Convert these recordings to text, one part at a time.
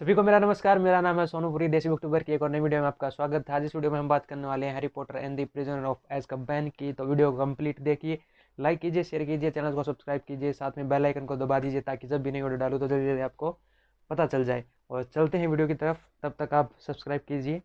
सभी को मेरा नमस्कार। मेरा नाम है सोनूपुरी। देसी बुकटूबर की एक और नई वीडियो में आपका स्वागत है। आज इस वीडियो में हम बात करने वाले हैं Harry Potter and the prisoner of Azkaban की। तो वीडियो को कंप्लीट देखिए, लाइक कीजिए, शेयर कीजिए, चैनल को सब्सक्राइब कीजिए, साथ में बेल आइकन को दबा दीजिए ताकि जब भी नई वीडियो डालूँ तो जल्दी जल्दी आपको पता चल जाए। और चलते हैं वीडियो की तरफ, तब तक आप सब्सक्राइब कीजिए।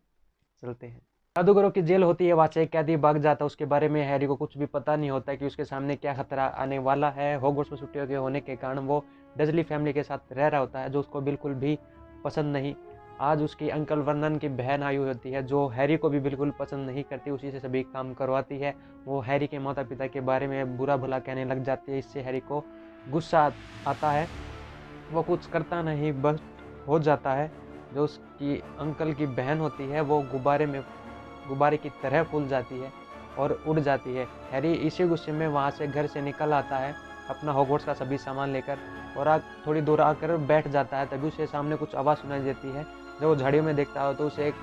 चलते हैं। जादूगरों की जेल होती है, वहाँ से एक कैदी भाग जाता है। उसके बारे में हैरी को कुछ भी पता नहीं होता है कि उसके सामने क्या खतरा आने वाला है। हॉगवर्ट्स में छुट्टियों के होने के कारण वो डजली फैमिली के साथ रह रहा होता है, जो उसको बिल्कुल भी पसंद नहीं। आज उसकी अंकल वर्नन की बहन आई हुई होती है, जो हैरी को भी बिल्कुल पसंद नहीं करती, उसी से सभी काम करवाती है। वो हैरी के माता पिता के बारे में बुरा भला कहने लग जाती है। इससे हैरी को गुस्सा आता है। वो कुछ करता नहीं, बस हो जाता है। जो उसकी अंकल की बहन होती है वो गुब्बारे की तरह फूल जाती है और उड़ जाती है। हैरी इसी गुस्से में वहाँ से घर से निकल आता है, अपना हॉगवर्ट्स का सभी सामान लेकर, और थोड़ी दूर आकर बैठ जाता है। तभी उसे सामने कुछ आवाज़ सुनाई देती है। जब वो झाड़ियों में देखता है तो उसे एक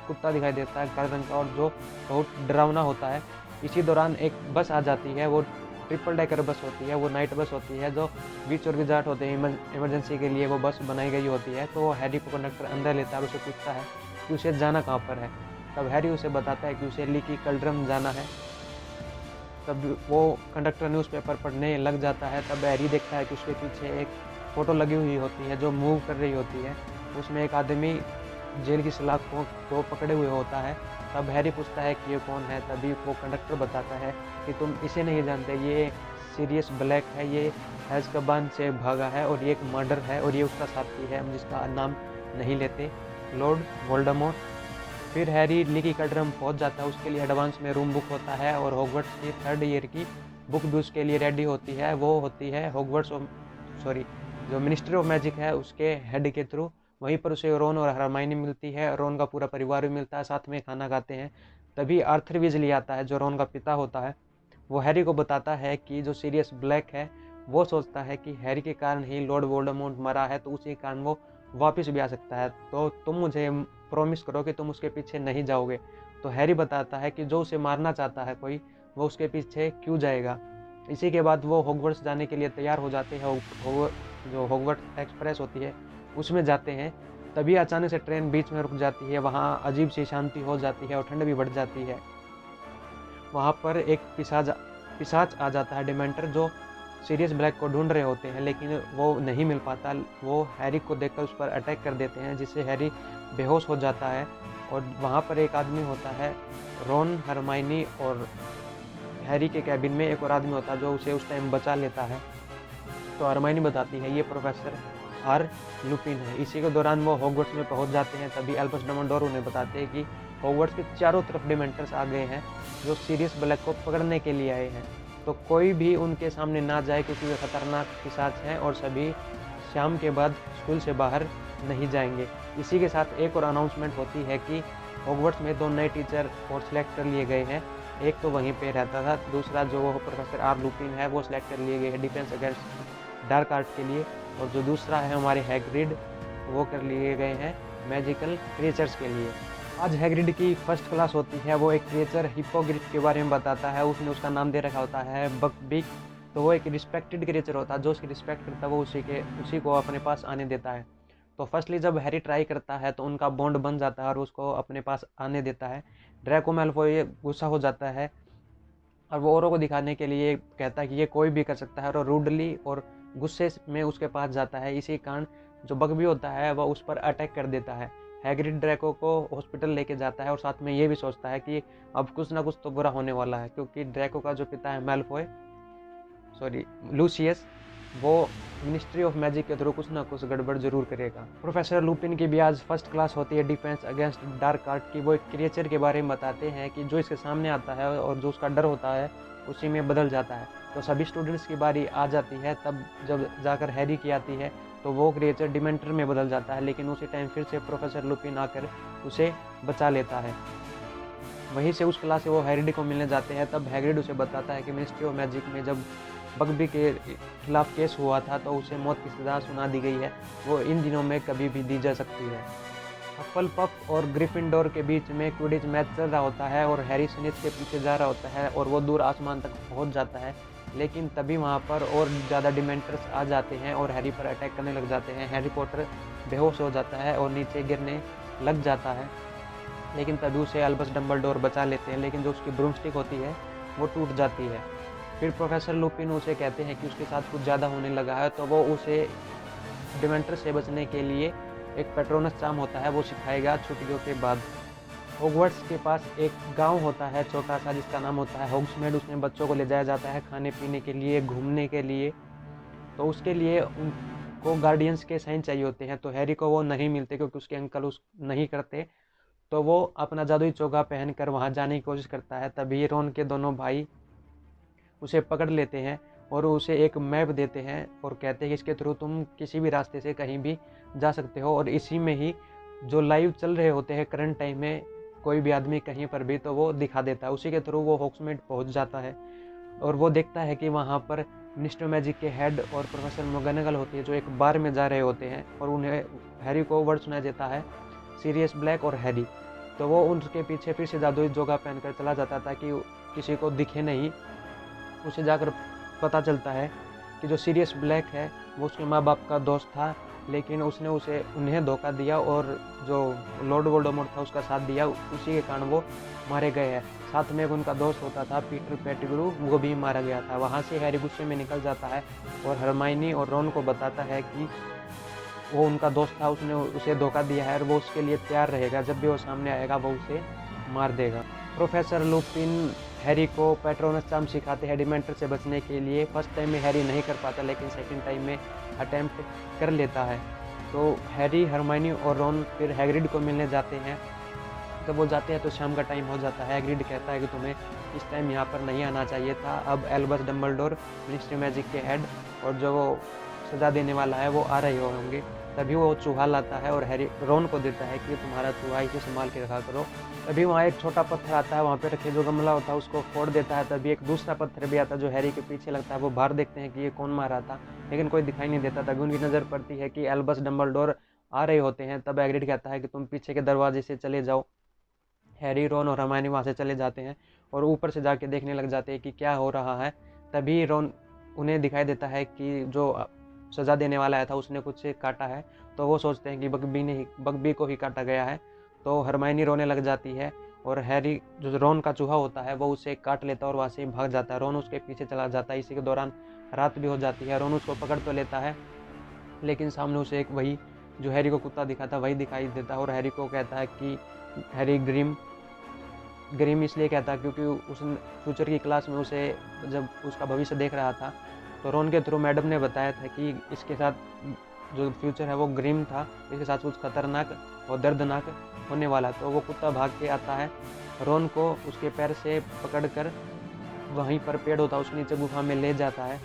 कुत्ता दिखाई देता है काले रंग का, और जो बहुत डरावना होता है। इसी दौरान एक बस आ जाती है। वो ट्रिपल डेकर बस होती है, वो नाइट बस होती है, जो बीच और विजार्ट होते हैं इमरजेंसी के लिए वो बस बनाई गई होती है। तो हैरी को कंडक्टर अंदर लेता है और उसे पूछता है कि उसे जाना कहाँ पर है। तब हैरी उसे बताता है कि उसे लीकी कल्ड्रम जाना है। तब वो कंडक्टर न्यूज़पेपर पढ़ने लग जाता है। तब हैरी देखता है कि उसके पीछे एक फ़ोटो लगी हुई होती है जो मूव कर रही होती है। उसमें एक आदमी जेल की सलाखों को पकड़े हुए होता है। तब हैरी पूछता है कि ये कौन है। तभी वो कंडक्टर बताता है कि तुम इसे नहीं जानते, ये सीरियस ब्लैक है, ये एज़्काबान से भागा है और ये एक मर्डर है और ये उसका साथी है, हम जिसका नाम नहीं लेते, लॉर्ड वोल्डेमॉर्ट। फिर हैरी लीकी कल्ड्रम पहुंच जाता है। उसके लिए एडवांस में रूम बुक होता है और हॉगवर्ट्स की 3rd ईयर की बुक भी उसके लिए रेडी होती है। वो होती है हॉगवर्ट्स सॉरी जो मिनिस्ट्री ऑफ मैजिक है उसके हेड के थ्रू। वहीं पर उसे रोन और हरमाइनी मिलती है। रोन का पूरा परिवार भी मिलता है, साथ में खाना खाते हैं। तभी आर्थर वीजली आता है, जो रोन का पिता होता है। वो हैरी को बताता है कि जो सीरियस ब्लैक है वो सोचता है कि हैरी के कारण ही लॉर्ड वोल्डेमॉर्ट मरा है, तो उसी कारण वो वापस भी आ सकता है। तो तुम मुझे प्रॉमिस करो कि तुम उसके पीछे नहीं जाओगे। तो हैरी बताता है कि जो उसे मारना चाहता है कोई, वो उसके पीछे क्यों जाएगा। इसी के बाद वो हॉगवर्ट्स जाने के लिए तैयार हो जाते हैं। जो हॉगवर्ट्स एक्सप्रेस होती है उसमें जाते हैं। तभी अचानक से ट्रेन बीच में रुक जाती है। वहाँ अजीब सी शांति हो जाती है और ठंड भी बढ़ जाती है। वहाँ पर एक पिशाच आ जाता है, डिमेंटर, जो सीरियस ब्लैक को ढूंढ रहे होते हैं, लेकिन वो नहीं मिल पाता। वो हैरी को देखकर उस पर अटैक कर देते हैं, जिससे हैरी बेहोश हो जाता है। और वहाँ पर एक आदमी होता है, रॉन, हरमाइनी और हैरी के कैबिन में एक और आदमी होता है जो उसे उस टाइम बचा लेता है। तो हरमाइनी बताती है ये प्रोफेसर आर लुपिन है। इसी के दौरान वो हॉगवर्ट्स में पहुंच जाते हैं। तभी एल्बस डम्बलडोर उन्हें बताते हैं कि हॉगवर्ट्स के चारों तरफ डिमेंटर्स आ गए हैं, जो सीरियस ब्लैक को पकड़ने के लिए आए हैं। तो कोई भी उनके सामने ना जाए, क्योंकि वे खतरनाक पिशाच हैं और सभी शाम के बाद स्कूल से बाहर नहीं जाएंगे। इसी के साथ एक और अनाउंसमेंट होती है कि हॉगवर्ट्स में 2 नए टीचर और सिलेक्ट कर लिए गए हैं। एक तो वहीं पे रहता था, दूसरा जो प्रोफेसर आर लुपिन है वो सिलेक्ट कर लिए गए हैं डिफेंस अगेंस्ट डार्क आर्ट के लिए। और जो दूसरा है हमारे हैग्रिड, वो कर लिए गए हैं मैजिकल क्रिएचर्स के लिए। आज हैग्रिड की फर्स्ट क्लास होती है। वो एक क्रिएचर हिप्पोग्रिफ के बारे में बताता है। उसने उसका नाम दे रखा होता है बकबीक। तो वो एक रिस्पेक्टेड क्रिएचर होता है, जो उसकी रिस्पेक्ट करता है वो उसी को अपने पास आने देता है। तो फर्स्टली जब हैरी ट्राई करता है तो उनका बॉन्ड बन जाता है और उसको अपने पास आने देता है। ड्रैको मैल्फॉय गुस्सा हो जाता है और वो औरों को दिखाने के लिए कहता है कि ये कोई भी कर सकता है, और रूडली और गुस्से में उसके पास जाता है। इसी कारण जो बगबी होता है वह उस पर अटैक कर देता है। हैग्रिड ड्रैको को हॉस्पिटल लेके जाता है और साथ में ये भी सोचता है कि अब कुछ ना कुछ तो बुरा होने वाला है, क्योंकि ड्रैको का जो पिता है मैल्फॉय लूसियस, वो मिनिस्ट्री ऑफ मैजिक के थ्रू कुछ ना कुछ गड़बड़ जरूर करेगा। प्रोफेसर लुपिन की भी आज फर्स्ट क्लास होती है डिफेंस अगेंस्ट डार्क आर्ट की। वो एक क्रिएचर के बारे में बताते हैं कि जो इसके सामने आता है और जो उसका डर होता है उसी में बदल जाता है। तो सभी स्टूडेंट्स की बारी आ जाती है। तब जब जाकर हैरी की आती है तो वो क्रिएचर डिमेंटर में बदल जाता है, लेकिन उसी टाइम फिर से प्रोफेसर लुपिन आकर उसे बचा लेता है। वहीं से उस क्लास से वो हैग्रिड को मिलने जाते हैं। तब हैग्रिड उसे बताता है कि मिनिस्ट्री ऑफ मैजिक में जब बगबी के खिलाफ केस हुआ था तो उसे मौत की सज़ा सुना दी गई है, वो इन दिनों में कभी भी दी जा सकती है। हफलपफ और ग्रिफिंडोर के बीच में क्विडिच मैच चल रहा होता है और हैरी स्नेप के पीछे जा रहा होता है और वो दूर आसमान तक पहुंच जाता है। लेकिन तभी वहां पर और ज़्यादा डिमेंटर्स आ जाते हैं और हैरी पर अटैक करने लग जाते हैं। हैरी पॉटर बेहोश हो जाता है और नीचे गिरने लग जाता है। लेकिन तभी उसे अल्बस डम्बलडोर बचा लेते हैं, लेकिन जो उसकी ब्रूमस्टिक होती है वो टूट जाती है। फिर प्रोफेसर लुपिन उसे कहते हैं कि उसके साथ कुछ ज़्यादा होने लगा है, तो वो उसे डिमेंटर से बचने के लिए एक पेट्रोनस चार्म होता है वो सिखाएगा छुट्टियों के बाद। हॉगवर्ट्स के पास एक गांव होता है छोटा सा, जिसका नाम होता है होग्समेड। उसमें बच्चों को ले जाया जाता है खाने पीने के लिए, घूमने के लिए। तो उसके लिए उनको गार्डियंस के साइन चाहिए होते हैं, तो हैरी को वो नहीं मिलते क्योंकि उसके अंकल उस नहीं करते। तो वो अपना जादुई चोगा पहनकर वहाँ जाने की कोशिश करता है। तभी रोन के दोनों भाई उसे पकड़ लेते हैं और उसे एक मैप देते हैं और कहते हैं कि इसके थ्रू तुम किसी भी रास्ते से कहीं भी जा सकते हो। और इसी में ही जो लाइव चल रहे होते हैं करंट टाइम में कोई भी आदमी कहीं पर भी, तो वो दिखा देता है। उसी के थ्रू वो होग्समीड पहुंच जाता है और वो देखता है कि वहाँ पर मिनिस्टर मैजिक के हेड और प्रोफेसर मैगोनागल होती है, जो एक बार में जा रहे होते हैं। और उन्हें हैरी को वर्ड सुनाई देता है, सीरियस ब्लैक और हैरी। तो वो उनके पीछे फिर से जादुई जोगा पहनकर चला जाता ताकि किसी को दिखे नहीं। उसे जाकर पता चलता है कि जो सीरियस ब्लैक है वो उसके माँ बाप का दोस्त था, लेकिन उसने उन्हें धोखा दिया और जो लॉर्ड वोल्डेमॉर्ट था उसका साथ दिया। उसी के कारण वो मारे गए हैं। साथ में एक उनका दोस्त होता था पीटर पेटिग्रू, वो भी मारा गया था। वहाँ से हैरी गुस्से में निकल जाता है और हरमाइनी और रॉन को बताता है कि वो उनका दोस्त था, उसने उसे धोखा दिया है और वो उसके लिए तैयार रहेगा। जब भी वो सामने आएगा वो उसे मार देगा। प्रोफेसर लुपिन हैरी को पेट्रोनस चार्म सिखाते हैं डिमेंटर से बचने के लिए। फर्स्ट टाइम में हैरी नहीं कर पाता, लेकिन सेकंड टाइम में अटेम्प्ट कर लेता है। तो हैरी, हरमाइनी और रॉन फिर हैग्रिड को मिलने जाते हैं। जब वो जाते हैं तो शाम का टाइम हो जाता है। हैग्रिड कहता है कि तुम्हें इस टाइम यहाँ पर नहीं आना चाहिए था। अब एल्बस डम्बलडोर, मिनिस्टर मैजिक के हेड और जो वो सजा देने वाला है वो आ रहे होंगे। तभी वो चूहा लाता है और हैरी रॉन को देता है कि तुम्हारा चूहा इसे संभाल के रखा करो। तभी वहाँ एक छोटा पत्थर आता है, वहाँ पे रखे जो गमला होता है उसको फोड़ देता है। तभी एक दूसरा पत्थर भी आता है जो हैरी के पीछे लगता है। वो बाहर देखते हैं कि ये कौन मारा था, लेकिन कोई दिखाई नहीं देता। तभी उनकी नज़र पड़ती है कि एल्बस डम्बलडोर आ रहे होते हैं। तब हैग्रिड कहता है कि तुम पीछे के दरवाजे से चले जाओ। हैरी, रॉन और हरमाइनी वहाँ से चले जाते हैं और ऊपर से जाके देखने लग जाते हैं कि क्या हो रहा है। तभी रॉन उन्हें दिखाई देता है कि जो सज़ा देने वाला आया था उसने कुछ काटा है। तो वो सोचते हैं कि बगबी को ही काटा गया है। तो हरमाइनी रोने लग जाती है और हैरी, जो रॉन का चूहा होता है, वो उसे काट लेता है और वहाँ से भाग जाता है। रॉन उसके पीछे चला जाता है। इसी के दौरान रात भी हो जाती है। रॉन उसको पकड़ तो लेता है, लेकिन सामने उसे एक वही जो हैरी को कुत्ता दिखा था वही दिखाई देता है और हैरी को कहता है कि हैरी ग्रिम इसलिए कहता है क्योंकि उस फ्यूचर की क्लास में उसे जब उसका भविष्य देख रहा था तो रॉन के थ्रू मैडम ने बताया था कि इसके साथ जो फ्यूचर है वो ग्रिम था, इसके साथ कुछ खतरनाक और दर्दनाक होने वाला। तो वो कुत्ता भाग के आता है, रॉन को उसके पैर से पकड़कर वहीं पर पेड़ होता है उसके नीचे गुफा में ले जाता है।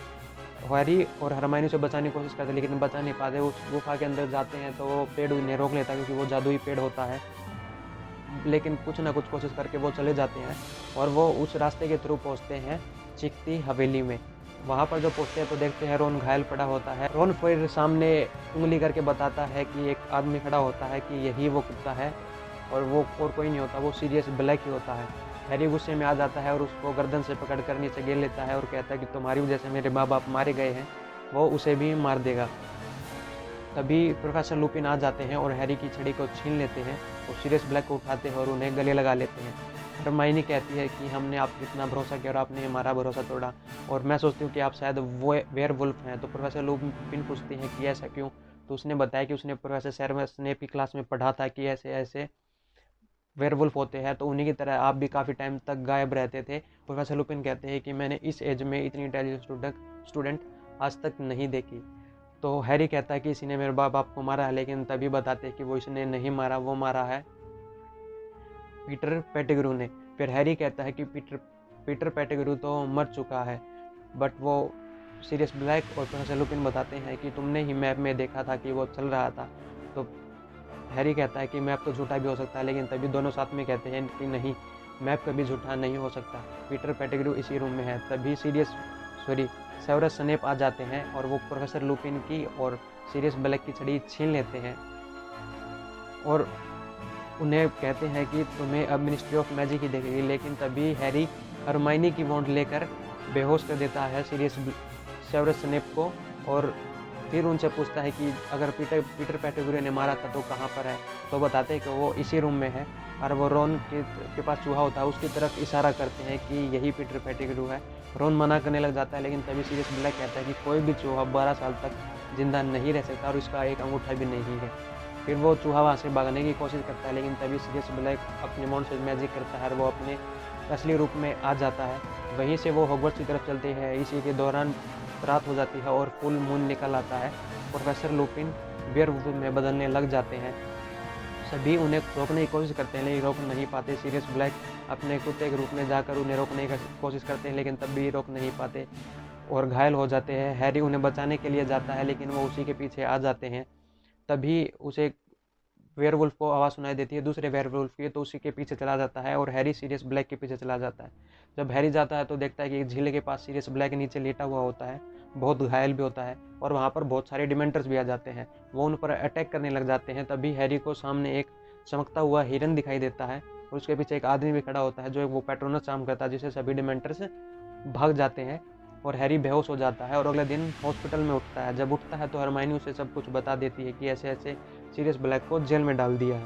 हैरी और हरमाइनी से बचाने की कोशिश करते हैं लेकिन बचा नहीं पाते। उस गुफा के अंदर जाते हैं तो वो पेड़ उन्हें रोक लेता है क्योंकि वो जादुई पेड़ होता है। लेकिन कुछ ना कुछ कोशिश करके वो चले जाते हैं और वो उस रास्ते के थ्रू पहुंचते हैं चिकती हवेली में। वहाँ पर जब पहुंचते हैं तो देखते हैं रॉन घायल पड़ा होता है। रॉन फिर सामने उंगली करके बताता है कि एक आदमी खड़ा होता है कि यही वो कुत्ता है और वो और कोई नहीं होता, वो सीरियस ब्लैक ही होता है। हैरी गुस्से में आ जाता है और उसको गर्दन से पकड़कर नीचे गिर लेता है और कहता है कि तुम्हारी वजह से मेरे माँ बाप मारे गए हैं। वो उसे भी मार देगा। तभी प्रोफेसर लुपिन आ जाते हैं और हैरी की छड़ी को छीन लेते हैं और सीरियस ब्लैक को उठाते हैं और उन्हें गले लगा लेते हैं। हरमाइनी कहती है कि हमने आप इतना भरोसा किया और आपने हमारा भरोसा तोड़ा और मैं सोचती हूँ कि आप शायद वो वेयरवुल्फ हैं। तो प्रोफेसर लुपिन पूछती हैं कि ऐसा क्यों। तो उसने बताया कि उसने प्रोफेसर सेवर्स स्नेप की क्लास में पढ़ा था कि ऐसे ऐसे वेयरवुल्फ होते हैं, तो उन्हीं की तरह आप भी काफ़ी टाइम तक गायब रहते थे। प्रोफेसर लुपिन कहते हैं कि मैंने इस एज में इतनी इंटेलिजेंट स्टूडेंट आज तक नहीं देखी। तो हैरी कहता है कि इसी ने मेरे बाप को मारा है, लेकिन तभी बताते हैं कि वो इसने नहीं मारा, वो मारा है पीटर पेटिग्रू ने। फिर हैरी कहता है कि पीटर पेटिग्रू तो मर चुका है, बट वो सीरियस ब्लैक और प्रोफेसर लुपिन बताते हैं कि तुमने ही मैप में देखा था कि वो चल रहा था। तो हैरी कहता है कि मैप तो झूठा भी हो सकता है, लेकिन तभी दोनों साथ में कहते हैं कि नहीं, मैप कभी झूठा नहीं हो सकता, पीटर पेटिग्रू इसी रूम में है। तभी सेवर्स स्नेप आ जाते हैं और वो प्रोफेसर लुपिन की और सीरियस ब्लैक की छड़ी छीन लेते हैं और उन्हें कहते हैं कि तुम्हें अब मिनिस्ट्री ऑफ मैजिक ही देखेगी। लेकिन तभी हैरी हरमाइनी की वॉन्ड लेकर बेहोश कर देता है सेवर्स स्नेप को और फिर उनसे पूछता है कि अगर पीटर पेटिग्रू ने मारा था तो कहाँ पर है, तो बताते हैं कि वो इसी रूम में है। और वो रोन के पास चूहा होता है, उसकी तरफ इशारा करते हैं कि यही पीटर पेटिग्रू है। रोन मना करने लग जाता है, लेकिन तभी सीरियस ब्लैक कहता है कि कोई भी चूहा 12 साल तक जिंदा नहीं रह सकता और इसका एक अंगूठा भी नहीं है। फिर वो चूहा वहाँ से भागने की कोशिश करता है, लेकिन तभी सीरियस ब्लैक अपने मोड से मैजिक करता है और वो अपने असली रूप में आ जाता है। वहीं से वो हॉगवर्ट्स की तरफ चलते हैं। इसी के दौरान रात हो जाती है और फुल मून निकल आता है। प्रोफेसर लुपिन वेयरवुल्फ में बदलने लग जाते हैं। सभी उन्हें रोकने की कोशिश करते हैं, लेकिन रोक नहीं पाते। सीरियस ब्लैक अपने कुत्ते के रूप में जाकर उन्हें रोकने की कोशिश करते हैं, लेकिन तब भी रोक नहीं पाते और घायल हो जाते हैं। हैरी उन्हें बचाने के लिए जाता है, लेकिन वो उसी के पीछे आ जाते हैं। तभी उसे वेयरवुल्फ को आवाज़ सुनाई देती है दूसरे वेयरवुल्फ की, तो उसी के पीछे चला जाता है और हैरी सीरियस ब्लैक के पीछे चला जाता है। जब हैरी जाता है तो देखता है कि एक झील के पास सीरियस ब्लैक नीचे लेटा हुआ होता है, बहुत घायल भी होता है और वहाँ पर बहुत सारे डिमेंटर्स भी आ जाते हैं। वो उन पर अटैक करने लग जाते हैं। तभी हैरी को सामने एक चमकता हुआ हिरन दिखाई देता है और उसके पीछे एक आदमी भी खड़ा होता है जो वो पैट्रोनस काम करता है, जिससे सभी डिमेंटर्स भाग जाते हैं और हैरी बेहोश हो जाता है और अगले दिन हॉस्पिटल में उठता है। जब उठता है तो हरमाइनी उसे सब कुछ बता देती है कि ऐसे ऐसे सीरियस ब्लैक को जेल में डाल दिया है।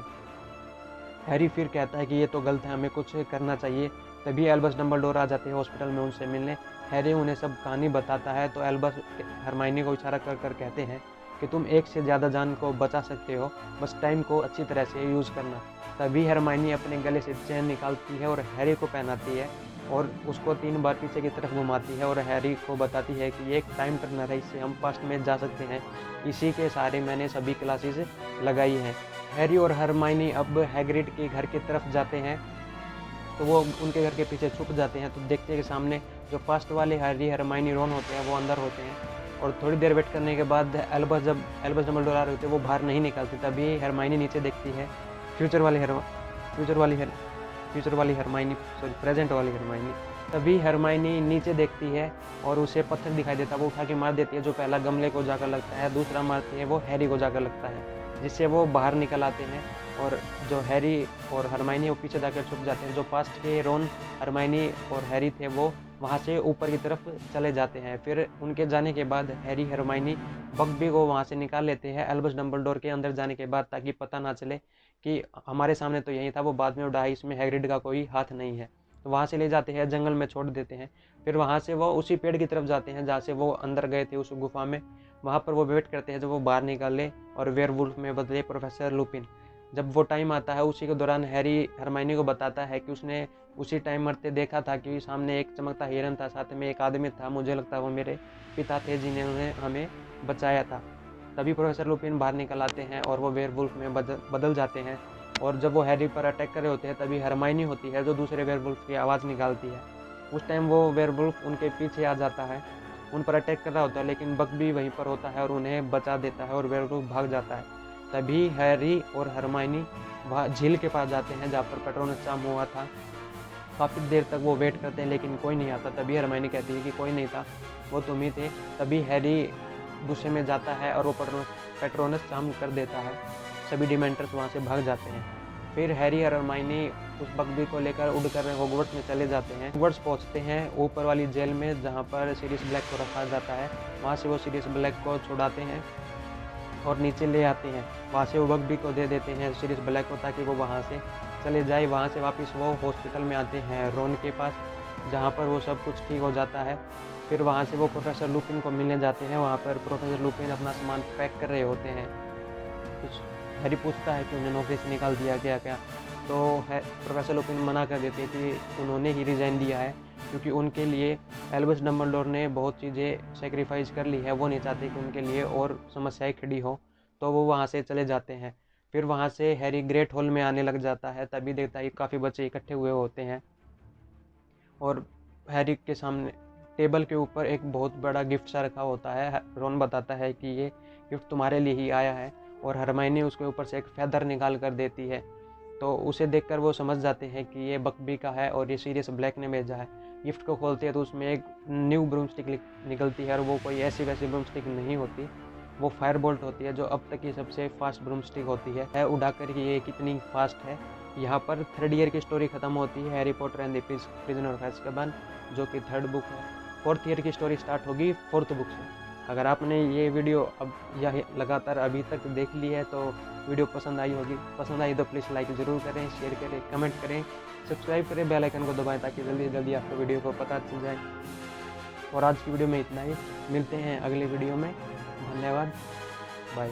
हैरी फिर कहता है कि ये तो गलत है, हमें कुछ करना चाहिए। तभी एल्बस डंबलडोर आ जाते हैं हॉस्पिटल में उनसे मिलने। हैरी उन्हें सब कहानी बताता है तो एल्बस हरमाइनी को इशारा कर कर कहते हैं कि तुम एक से ज़्यादा जान को बचा सकते हो, बस टाइम को अच्छी तरह से यूज़ करना। तभी हरमाइनी अपने गले से चेन निकालती है और हैरी को पहनाती है और उसको 3 बार पीछे की तरफ घुमाती है और हैरी को बताती है कि ये एक टाइम टर्नर है, इससे हम पास्ट में जा सकते हैं। इसी के सहारे मैंने सभी क्लासेस लगाई हैं। हैरी और हरमाइनी अब हैग्रिड के घर की तरफ जाते हैं, तो वो उनके घर के पीछे छुप जाते हैं। तो देखते हैं कि सामने जो पास्ट वाले हैरी हरमाइनी रॉन होते हैं वो अंदर होते हैं और थोड़ी देर वेट करने के बाद एल्बस डंबलडोर आ रहे होते हैं, वो बाहर नहीं निकलते। तभी हरमाइनी नीचे देखती है, फ्यूचर वाली हरमाइनी प्रेजेंट वाली हरमाइनी। तभी हरमाइनी नीचे देखती है और उसे पत्थर दिखाई देता है, वो उठा के मार देती है। जो पहला गमले को जाकर लगता है, दूसरा मारती है वो हैरी को जाकर लगता है, जिससे वो बाहर निकल आते हैं और जो हैरी और हरमाइनी वो पीछे जाकर छुप जाते हैं। जो पास्ट के रॉन, हरमाइनी और हैरी थे वो वहाँ से ऊपर की तरफ चले जाते हैं। फिर उनके जाने के बाद हैरी हरमाइनी बगबी को वहाँ से निकाल लेते हैं एल्बस डंबलडोर के अंदर जाने के बाद, ताकि पता ना चले कि हमारे सामने तो यही था, वो बाद में उड़ा, इसमें हैग्रिड का कोई हाथ नहीं है। तो वहाँ से ले जाते हैं, जंगल में छोड़ देते हैं। फिर वहाँ से वो उसी पेड़ की तरफ जाते हैं जहाँ से वो अंदर गए थे उस गुफा में। वहाँ पर वो वेट करते हैं जब वो बाहर निकाले और वेयरवुल्फ में बदले प्रोफेसर लुपिन। जब वो टाइम आता है उसी के दौरान हैरी हरमाइनी को बताता है कि उसने उसी टाइम मरते देखा था कि सामने एक चमकता हिरन था, साथ में एक आदमी था, मुझे लगता है वो मेरे पिता थे जिन्होंने हमें बचाया था। तभी प्रोफेसर लुपिन बाहर निकल आते हैं और वो वेयरवुल्फ में बदल जाते हैं। और जब वो हैरी पर अटैक कर रहे होते हैं तभी हरमाइनी होती है जो दूसरे वेयरवुल्फ की आवाज़ निकालती है। उस टाइम वो वेयरवुल्फ उनके पीछे आ जाता है, उन पर अटैक कर रहा होता है, लेकिन बक भी वहीं पर होता है और उन्हें बचा देता है और वेयरवुल्फ भाग जाता है। तभी हैरी और हरमाइनी वहाँ झील के पास जाते हैं जहाँ पर पैट्रोनस चाम हुआ था। काफ़ी देर तक वो वेट करते हैं लेकिन कोई नहीं आता। तभी हरमाइनी कहती है कि कोई नहीं था, वो तुम ही थे। तभी हैरी गुस्से में जाता है और वो पैट्रोनस चाम कर देता है। सभी डिमेंटर्स वहाँ से भाग जाते हैं। फिर हैरी और हरमाइनी उस बग्बी को लेकर उड़कर हॉगवर्ट्स में चले जाते हैं। हॉगवर्ट्स पहुँचते हैं ऊपर वाली जेल में जहाँ पर सीरियस ब्लैक को रखा जाता है। वहाँ से वो सीरियस ब्लैक को छुड़ाते हैं और नीचे ले आते हैं। वहाँ से वो बग्बी को दे देते हैं सीरियस ब्लैक को, ताकि वो वहाँ से चले जाए। वहाँ से वापस वो हॉस्पिटल में आते हैं रॉन के पास, जहाँ पर वो सब कुछ ठीक हो जाता है। फिर वहाँ से वो प्रोफेसर लुपिन को मिलने जाते हैं। वहाँ पर प्रोफेसर लुपिन अपना सामान पैक कर रहे होते हैं। कुछ हैरी पूछता है कि उन्हें नौकरी से निकाल दिया गया क्या, तो है प्रोफेसर लुपिन मना कर देते हैं कि उन्होंने ही रिज़ाइन दिया है, क्योंकि उनके लिए एल्बस डंबलडोर ने बहुत चीज़ें सेक्रीफाइस कर ली है। वो नहीं चाहते कि उनके लिए और समस्याएं खड़ी हो, तो वो वहाँ से चले जाते हैं। फिर वहाँ से हैरी ग्रेट हॉल में आने लग जाता है। तभी देखता है कि काफ़ी बच्चे इकट्ठे हुए होते हैं और हैरी के सामने टेबल के ऊपर एक बहुत बड़ा गिफ्ट सा रखा होता है। रॉन बताता है कि ये गिफ्ट तुम्हारे लिए ही आया है और हरमाइनी उसके ऊपर से एक फेदर निकाल कर देती है। तो उसे देखकर वो समझ जाते हैं कि ये बकबी का है और ये सीरियस ब्लैक ने भेजा है। गिफ्ट को खोलते हैं तो उसमें एक न्यू ब्रूमस्टिक निकलती है और वो कोई ऐसी वैसी ब्रूमस्टिक नहीं होती, वो फायर बोल्ट होती है, जो अब तक की सबसे फास्ट ब्रूमस्टिक होती है। उड़ाकर कि ये कितनी फास्ट है। यहाँ पर 3rd ईयर की स्टोरी खत्म होती है, Harry Potter and the prisoner of Azkaban, जो कि 3rd बुक है। 4th ईयर की स्टोरी स्टार्ट होगी 4th बुक से। अगर आपने ये वीडियो अब यह लगातार अभी तक देख ली है तो वीडियो पसंद आई होगी। पसंद आई तो प्लीज़ लाइक ज़रूर करें, शेयर करें, कमेंट करें, सब्सक्राइब करें, बेल आइकन को दबाएं ताकि जल्दी से जल्दी आपको वीडियो को पता चल जाए। और आज की वीडियो में इतना ही, मिलते हैं अगले वीडियो में। धन्यवाद, बाय।